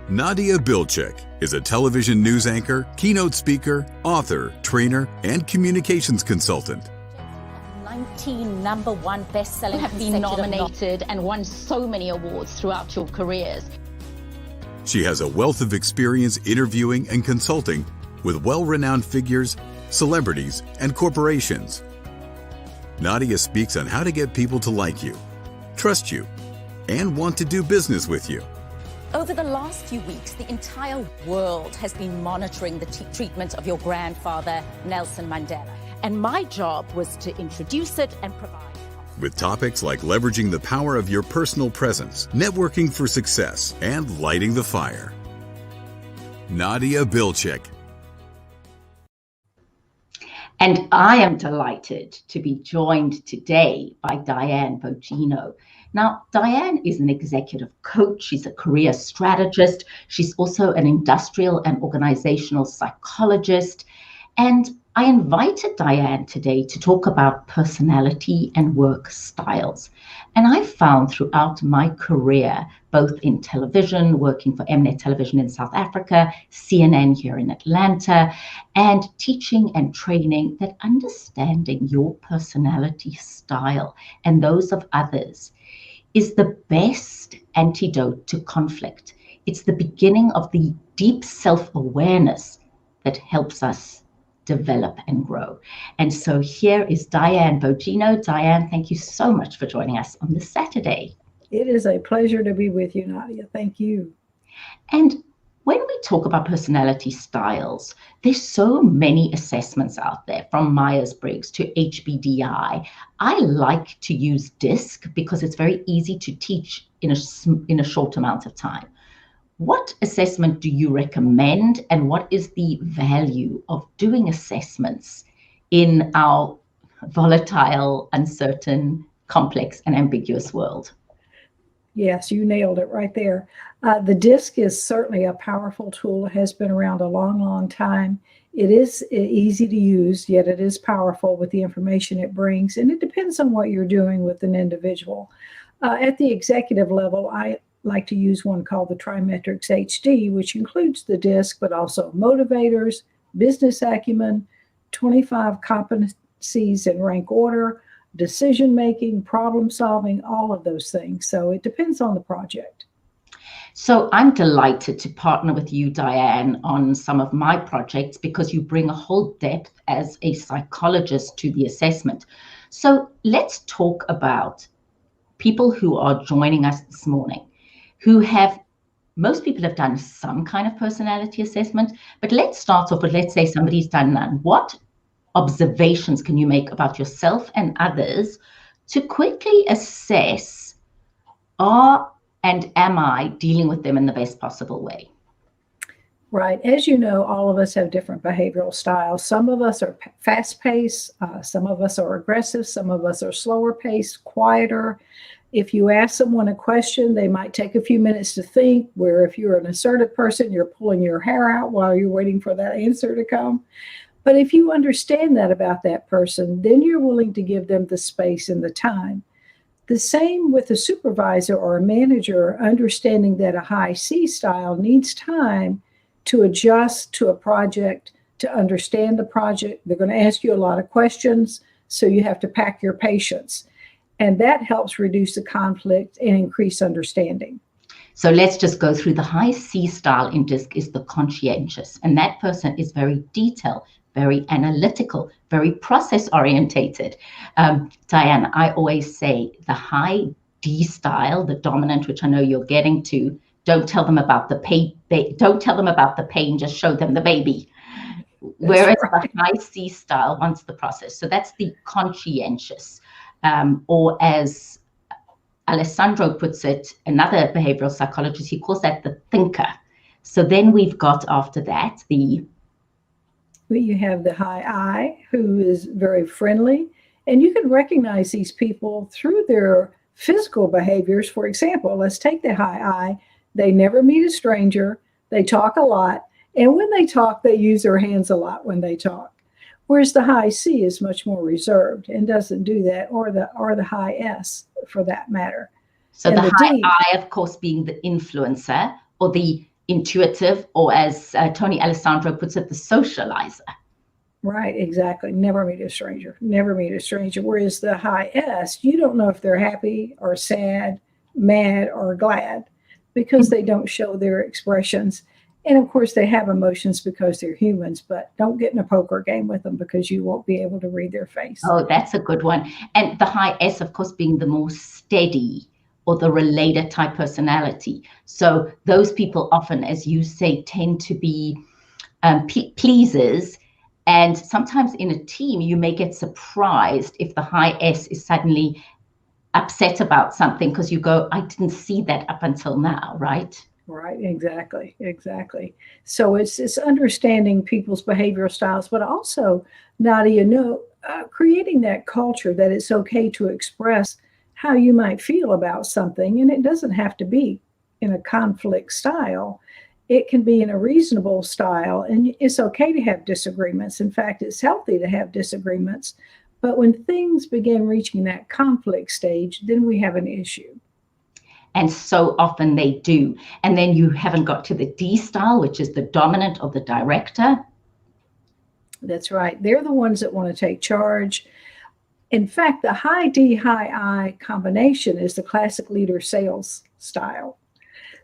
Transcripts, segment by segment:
Nadia Bilchik is a television news anchor, keynote speaker, author, trainer, and communications consultant. 19 number one best-selling have been nominated and won so many awards throughout your careers. She has a wealth of experience interviewing and consulting with well-renowned figures, celebrities, and corporations. Nadia speaks on how to get people to like you, trust you, and want to do business with you. Over the last few weeks, the entire world has been monitoring the treatment of your grandfather, Nelson Mandela. And my job was to introduce it and provide. With topics like leveraging the power of your personal presence, networking for success, and lighting the fire. Nadia Bilchik. And I am delighted to be joined today by Diane Bogino. Now, Diane is an executive coach. She's a career strategist. She's also an industrial and organizational psychologist. And I invited Diane today to talk about personality and work styles. And I found throughout my career, both in television, working for Mnet Television in South Africa, CNN here in Atlanta, and teaching and training, that understanding your personality style and those of others is the best antidote to conflict. It's the beginning of the deep self-awareness that helps us develop and grow. And so here is Diane Bogino. Diane, thank you so much for joining us on this Saturday. It is a pleasure to be with you, Nadia. Thank you. And when we talk about personality styles, there's so many assessments out there, from Myers-Briggs to HBDI. I like to use DISC because it's very easy to teach in a short amount of time. What assessment do you recommend, and what is the value of doing assessments in our volatile, uncertain, complex, and ambiguous world? Yes, you nailed it right there. The DISC is certainly a powerful tool. It has been around a long, long time. It is easy to use, yet it is powerful with the information it brings. And it depends on what you're doing with an individual. At the executive level, I like to use one called the Trimetrics HD, which includes the DISC, but also motivators, business acumen, 25 competencies in rank order, decision-making, problem-solving, all of those things. So it depends on the project. So I'm delighted to partner with you, Diane, on some of my projects because you bring a whole depth as a psychologist to the assessment. So let's talk about people who are joining us this morning, most people have done some kind of personality assessment, but let's start off with, let's say somebody's done none. What observations can you make about yourself and others to quickly assess, am I dealing with them in the best possible way? Right. As you know, all of us have different behavioral styles. Some of us are fast-paced, some of us are aggressive, some of us are slower-paced, quieter. If you ask someone a question, they might take a few minutes to think, where if you're an assertive person, you're pulling your hair out while you're waiting for that answer to come. But if you understand that about that person, then you're willing to give them the space and the time. The same with a supervisor or a manager, understanding that a high C style needs time to adjust to a project, to understand the project. They're going to ask you a lot of questions, so you have to pack your patience. And that helps reduce the conflict and increase understanding. So let's just go through the high C style in DISC is the conscientious. And that person is very detailed, very analytical, very process orientated. Diane, I always say the high D style, the dominant, which I know you're getting to, don't tell them about the pain, just show them the baby. Whereas the high C style wants the process. So that's the conscientious. Or as Alessandro puts it, another behavioral psychologist, he calls that the thinker. So then we've got after that you have the high I, who is very friendly. And you can recognize these people through their physical behaviors. For example, let's take the high I. They never meet a stranger. They talk a lot. And when they talk, they use their hands a lot when they talk. Whereas the high C is much more reserved and doesn't do that, or the high S for that matter. So and the high I, of course, being the influencer or the intuitive, or as Tony Alessandro puts it, the socializer. Right, exactly. Never meet a stranger. Never meet a stranger. Whereas the high S, you don't know if they're happy or sad, mad or glad because they don't show their expressions. And of course, they have emotions because they're humans, but don't get in a poker game with them because you won't be able to read their face. Oh, that's a good one. And the high S, of course, being the more steady or the relator type personality. So those people often, as you say, tend to be pleasers. And sometimes in a team, you may get surprised if the high S is suddenly upset about something because you go, I didn't see that up until now, right? Right, exactly. So it's understanding people's behavioral styles, but also, Nadia, creating that culture that it's okay to express how you might feel about something, and it doesn't have to be in a conflict style. It can be in a reasonable style, and it's okay to have disagreements. In fact, it's healthy to have disagreements. But when things begin reaching that conflict stage, then we have an issue. And so often they do. And then you haven't got to the D style, which is the dominant or the director. That's right. They're the ones that want to take charge. In fact, the high D, high I combination is the classic leader sales style.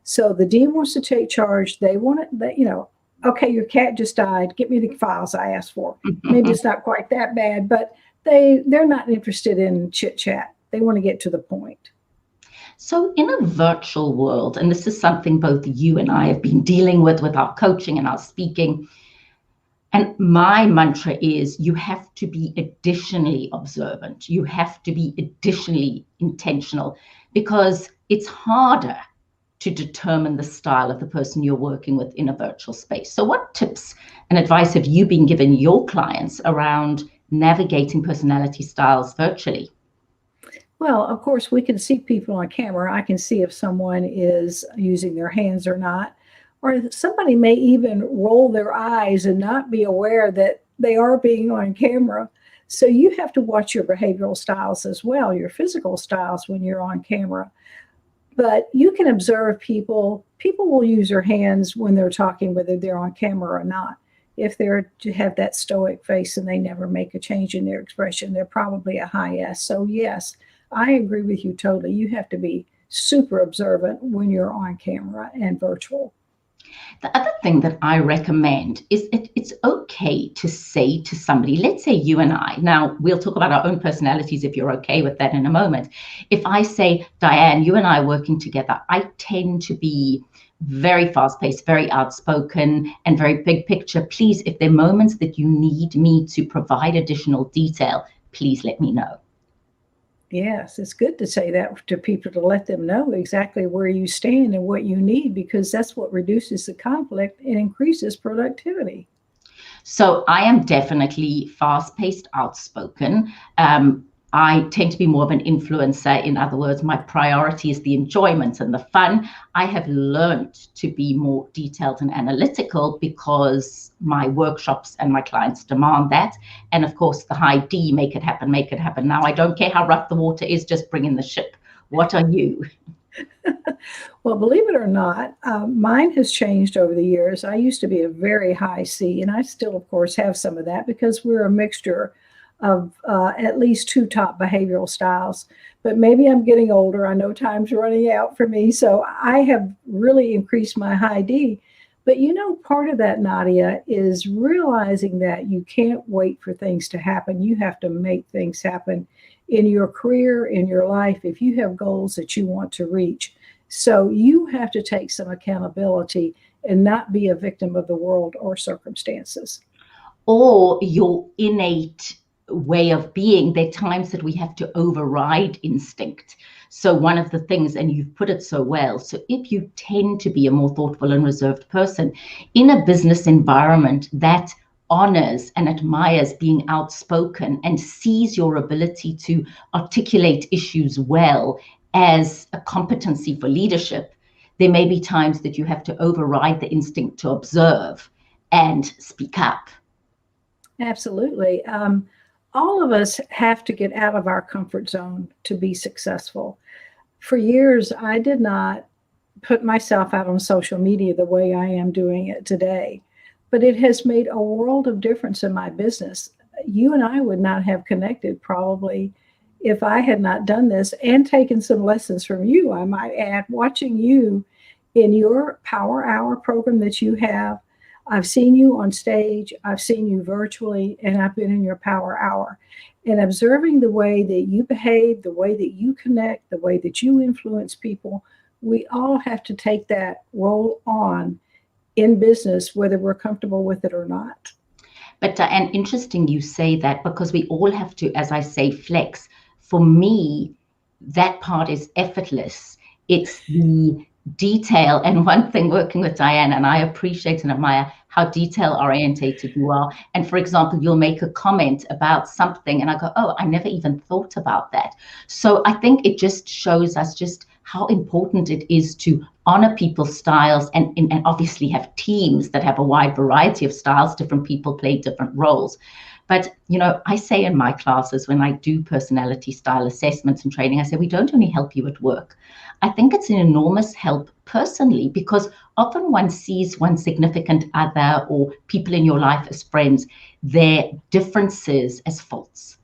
So the D wants to take charge. They want it, okay, your cat just died. Get me the files I asked for. Maybe it's not quite that bad, but they're not interested in chit chat. They want to get to the point. So in a virtual world, and this is something both you and I have been dealing with our coaching and our speaking, and my mantra is you have to be additionally observant. You have to be additionally intentional because it's harder to determine the style of the person you're working with in a virtual space. So what tips and advice have you been giving your clients around navigating personality styles virtually? Well, of course, we can see people on camera. I can see if someone is using their hands or not. Or somebody may even roll their eyes and not be aware that they are being on camera. So you have to watch your behavioral styles as well, your physical styles when you're on camera. But you can observe people. People will use their hands when they're talking, whether they're on camera or not. If they're to have that stoic face and they never make a change in their expression, they're probably a high S. So yes, I agree with you totally. You have to be super observant when you're on camera and virtual. The other thing that I recommend is it's okay to say to somebody, let's say you and I, now we'll talk about our own personalities if you're okay with that in a moment. If I say, Diane, you and I working together, I tend to be very fast-paced, very outspoken, and very big picture. Please, if there are moments that you need me to provide additional detail, please let me know. Yes, it's good to say that to people to let them know exactly where you stand and what you need, because that's what reduces the conflict and increases productivity. So I am definitely fast-paced, outspoken. I tend to be more of an influencer. In other words, my priority is the enjoyment and the fun. I have learned to be more detailed and analytical because my workshops and my clients demand that. And of course, the high D, make it happen, make it happen. Now, I don't care how rough the water is, just bring in the ship. What are you? Well, believe it or not, mine has changed over the years. I used to be a very high C, and I still, of course, have some of that because we're a mixture of at least two top behavioral styles. But maybe I'm getting older. I know time's running out for me. So I have really increased my high D. But part of that, Nadia, is realizing that you can't wait for things to happen. You have to make things happen in your career, in your life, if you have goals that you want to reach. So you have to take some accountability and not be a victim of the world or circumstances. Or your innate way of being. There are times that we have to override instinct. So one of the things, and you've put it so well, so if you tend to be a more thoughtful and reserved person in a business environment that honors and admires being outspoken and sees your ability to articulate issues well as a competency for leadership, there may be times that you have to override the instinct to observe and speak up. Absolutely. All of us have to get out of our comfort zone to be successful. For years, I did not put myself out on social media the way I am doing it today. But it has made a world of difference in my business. You and I would not have connected probably if I had not done this and taken some lessons from you, I might add, watching you in your Power Hour program that you have. I've seen you on stage, I've seen you virtually, and I've been in your Power Hour. And observing the way that you behave, the way that you connect, the way that you influence people, we all have to take that role on in business, whether we're comfortable with it or not. But Diane, interesting you say that, because we all have to, as I say, flex. For me, that part is effortless. It's the detail. And one thing working with Diane, and I appreciate and admire how detail orientated you are. And for example, you'll make a comment about something and I go, oh, I never even thought about that. So I think it just shows us just how important it is to honor people's styles and obviously have teams that have a wide variety of styles. Different people play different roles. But, you know, I say in my classes, when I do personality style assessments and training, I say, we don't only help you at work. I think it's an enormous help personally, because often one sees one significant other or people in your life as friends, their differences as faults.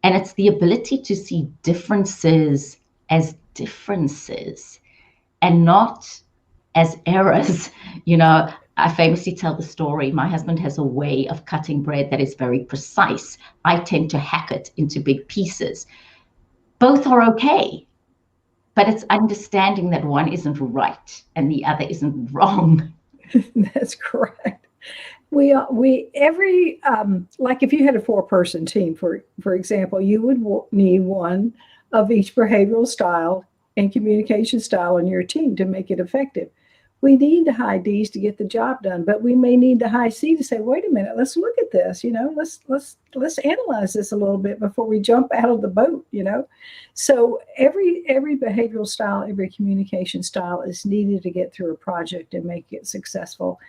And it's the ability to see differences as differences and not as errors. You know, I famously tell the story, my husband has a way of cutting bread that is very precise. I tend to hack it into big pieces. Both are okay, but it's understanding that one isn't right and the other isn't wrong. That's correct. Like if you had a 4-person team, for example, you would need one of each behavioral style and communication style on your team to make it effective. We need the high D's to get the job done, but we may need the high C to say, wait a minute, let's look at this, you know, let's analyze this a little bit before we jump out of the boat, you know. So every behavioral style, every communication style is needed to get through a project and make it successful.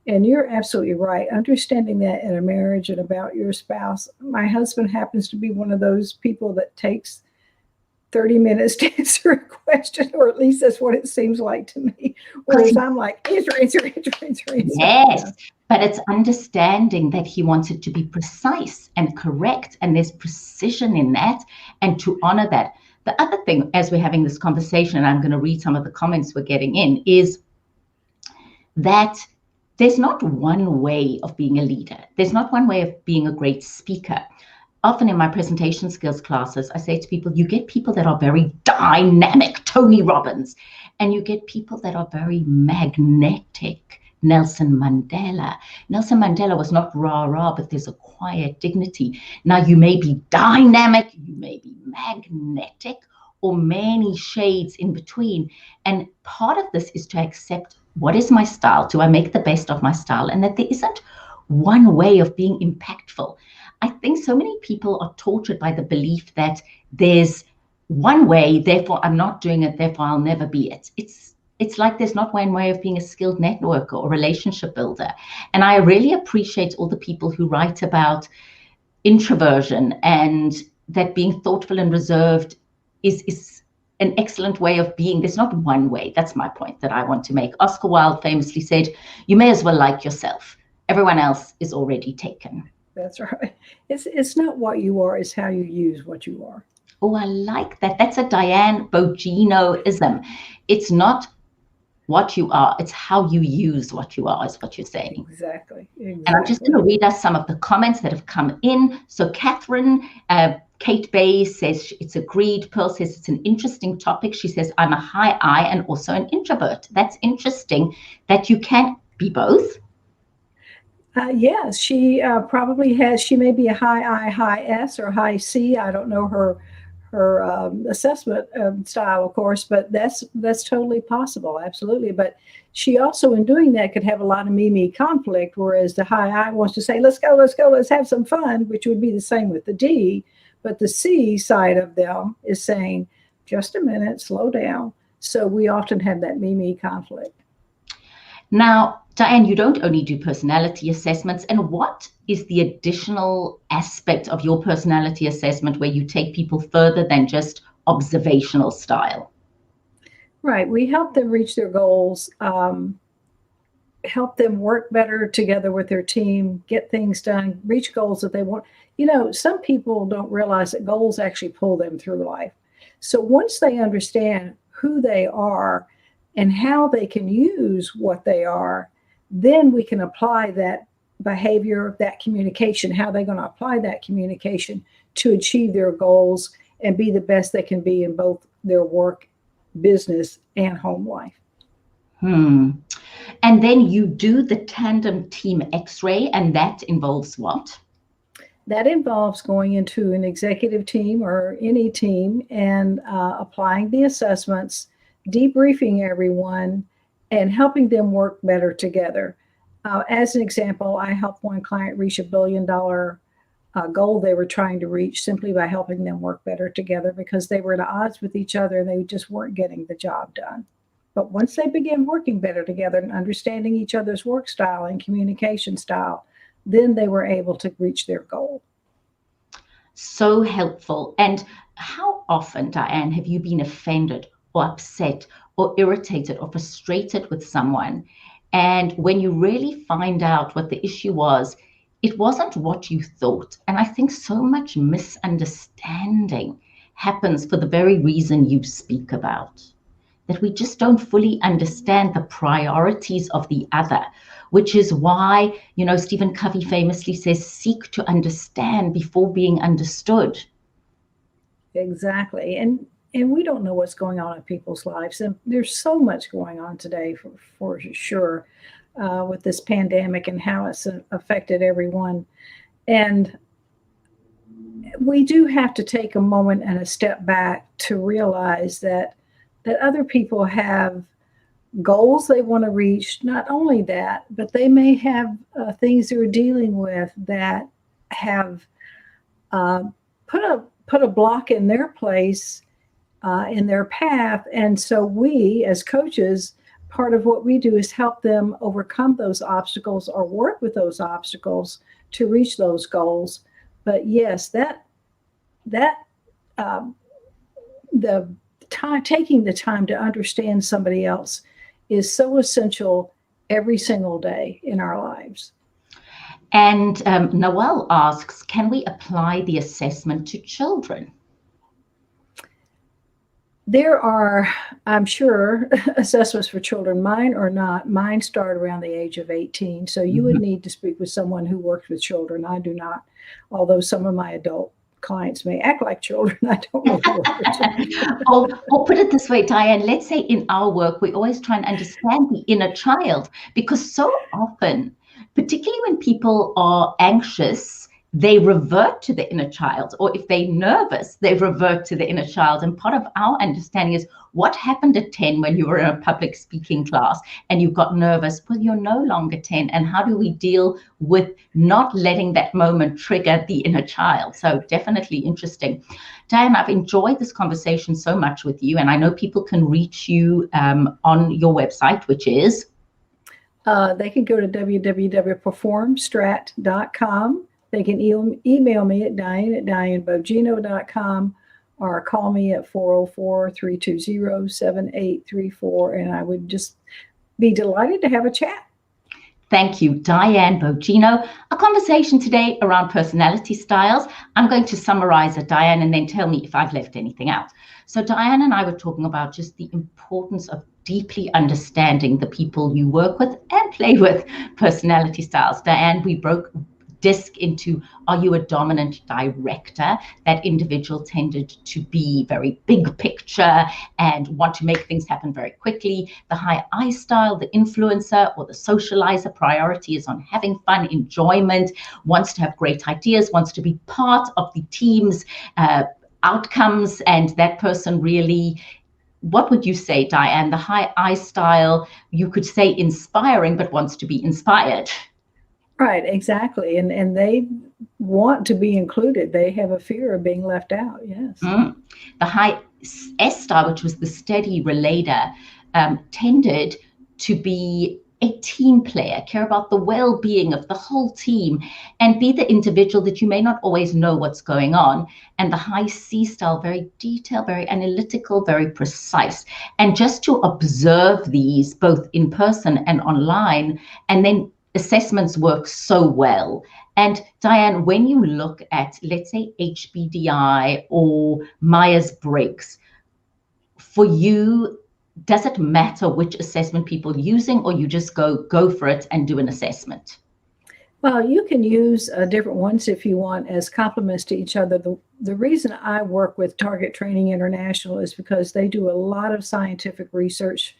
And you're absolutely right. Understanding that in a marriage and about your spouse. My husband happens to be one of those people that takes 30 minutes to answer a question, or at least that's what it seems like to me. Whereas I'm like, answer. Yes, but it's understanding that he wants it to be precise and correct, and there's precision in that, and to honor that. The other thing, as we're having this conversation, and I'm going to read some of the comments we're getting in, is that there's not one way of being a leader. There's not one way of being a great speaker. Often in my presentation skills classes, I say to people, you get people that are very dynamic, Tony Robbins, and you get people that are very magnetic, Nelson Mandela. Nelson Mandela was not rah-rah, but there's a quiet dignity. Now, you may be dynamic, you may be magnetic, or many shades in between. And part of this is to accept, what is my style? Do I make the best of my style? And that there isn't one way of being impactful. I think so many people are tortured by the belief that there's one way, therefore I'm not doing it, therefore I'll never be it. It's like there's not one way of being a skilled networker or relationship builder. And I really appreciate all the people who write about introversion and that being thoughtful and reserved is an excellent way of being. There's not one way. That's my point that I want to make. Oscar Wilde famously said, you may as well like yourself. Everyone else is already taken. That's right. It's not what you are, it's how you use what you are. Oh, I like that. That's a Diane Bogino-ism. It's not what you are, it's how you use what you are, is what you're saying. Exactly. And I'm just going to read us some of the comments that have come in. So Catherine, Kate Bay says it's agreed. Pearl says it's an interesting topic. She says, I'm a high I and also an introvert. That's interesting that you can be both. Yes, she probably has. She may be a high I, high S, or high C. I don't know her assessment style, of course, but that's totally possible, absolutely. But she also, in doing that, could have a lot of me conflict. Whereas the high I wants to say, let's go, let's have some fun, which would be the same with the D. But the C side of them is saying, just a minute, slow down. So we often have that me conflict. Now, Diane, you don't only do personality assessments. And what is the additional aspect of your personality assessment where you take people further than just observational style? Right. We help them reach their goals, help them work better together with their team, get things done, reach goals that they want. Some people don't realize that goals actually pull them through life. So once they understand who they are and how they can use what they are, then we can apply that behavior, that communication, how they're going to apply that communication to achieve their goals and be the best they can be in both their work, business, and home life. And then you do the tandem team x-ray, and that involves what? That involves going into an executive team or any team and applying the assessments, debriefing everyone, and helping them work better together. As an example, I helped one client reach $1 billion goal they were trying to reach simply by helping them work better together because they were at odds with each other and they just weren't getting the job done. But once they began working better together and understanding each other's work style and communication style, then they were able to reach their goal. So helpful. And how often, Diane, have you been offended or upset or irritated or frustrated with someone? And when you really find out what the issue was, it wasn't what you thought. And I think so much misunderstanding happens for the very reason you speak about, that we just don't fully understand the priorities of the other, which is why, Stephen Covey famously says, seek to understand before being understood. Exactly. And we don't know what's going on in people's lives. And there's so much going on today for sure with this pandemic and how it's affected everyone. And we do have to take a moment and a step back to realize that other people have goals they want to reach. Not only that, but they may have things they're dealing with that have put a block in their place, in their path. And so we, as coaches, part of what we do is help them overcome those obstacles or work with those obstacles to reach those goals. But yes, taking the time to understand somebody else is so essential every single day in our lives. And Noelle asks, can we apply the assessment to children? There are, I'm sure, assessments for children. Mine are not. Mine start around the age of 18. So you would need to speak with someone who works with children. I do not, although some of my adult clients may act like children. I don't know. Or put it this way, Diane, let's say in our work, we always try and understand the inner child, because so often, particularly when people are anxious, they revert to the inner child, or if they're nervous, they revert to the inner child. And part of our understanding is what happened at 10 when you were in a public speaking class and you got nervous. Well, you're no longer 10. And how do we deal with not letting that moment trigger the inner child? So definitely interesting. Diane, I've enjoyed this conversation so much with you, and I know people can reach you on your website, which is? They can go to www.performstrat.com. They can email me at diane@dianebogino.com or call me at 404-320-7834. And I would just be delighted to have a chat. Thank you, Diane Bogino. A conversation today around personality styles. I'm going to summarize it, Diane, and then tell me if I've left anything out. So Diane and I were talking about just the importance of deeply understanding the people you work with and play with personality styles. Diane, we broke disc into, are you a dominant director? That individual tended to be very big picture and want to make things happen very quickly. The high I style, the influencer or the socializer, priority is on having fun, enjoyment, wants to have great ideas, wants to be part of the team's outcomes. And that person really, what would you say, Diane? The high I style, you could say inspiring, but wants to be inspired. Right, exactly. And they want to be included. They have a fear of being left out, yes. The high S star, which was the steady relater, tended to be a team player, care about the well-being of the whole team, and be the individual that you may not always know what's going on. And the high C style, very detailed, very analytical, very precise. And just to observe these both in person and online, and then assessments work so well. And Diane, when you look at, let's say, HBDI or Myers-Briggs, for you, does it matter which assessment people are using, or you just go for it and do an assessment? Well, you can use different ones if you want as complements to each other. The reason I work with Target Training International is because they do a lot of scientific research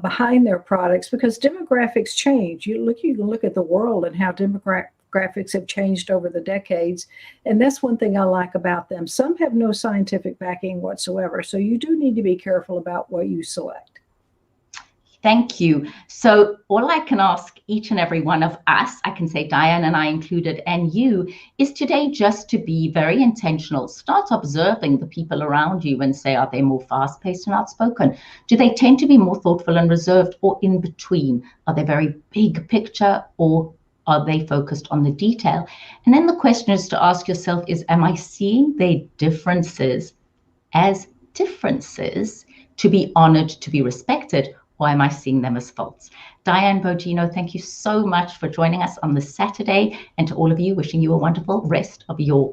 behind their products, because demographics change. You can look at the world and how demographics have changed over the decades. And that's one thing I like about them. Some have no scientific backing whatsoever. So you do need to be careful about what you select. Thank you. So all I can ask each and every one of us, I can say Diane and I included, and you, is today just to be very intentional. Start observing the people around you and say, are they more fast-paced and outspoken? Do they tend to be more thoughtful and reserved, or in between? Are they very big picture, or are they focused on the detail? And then the question is to ask yourself is, am I seeing their differences as differences to be honored, to be respected, or am I seeing them as faults? Diane Bogino, thank you so much for joining us on this Saturday, and to all of you, wishing you a wonderful rest of your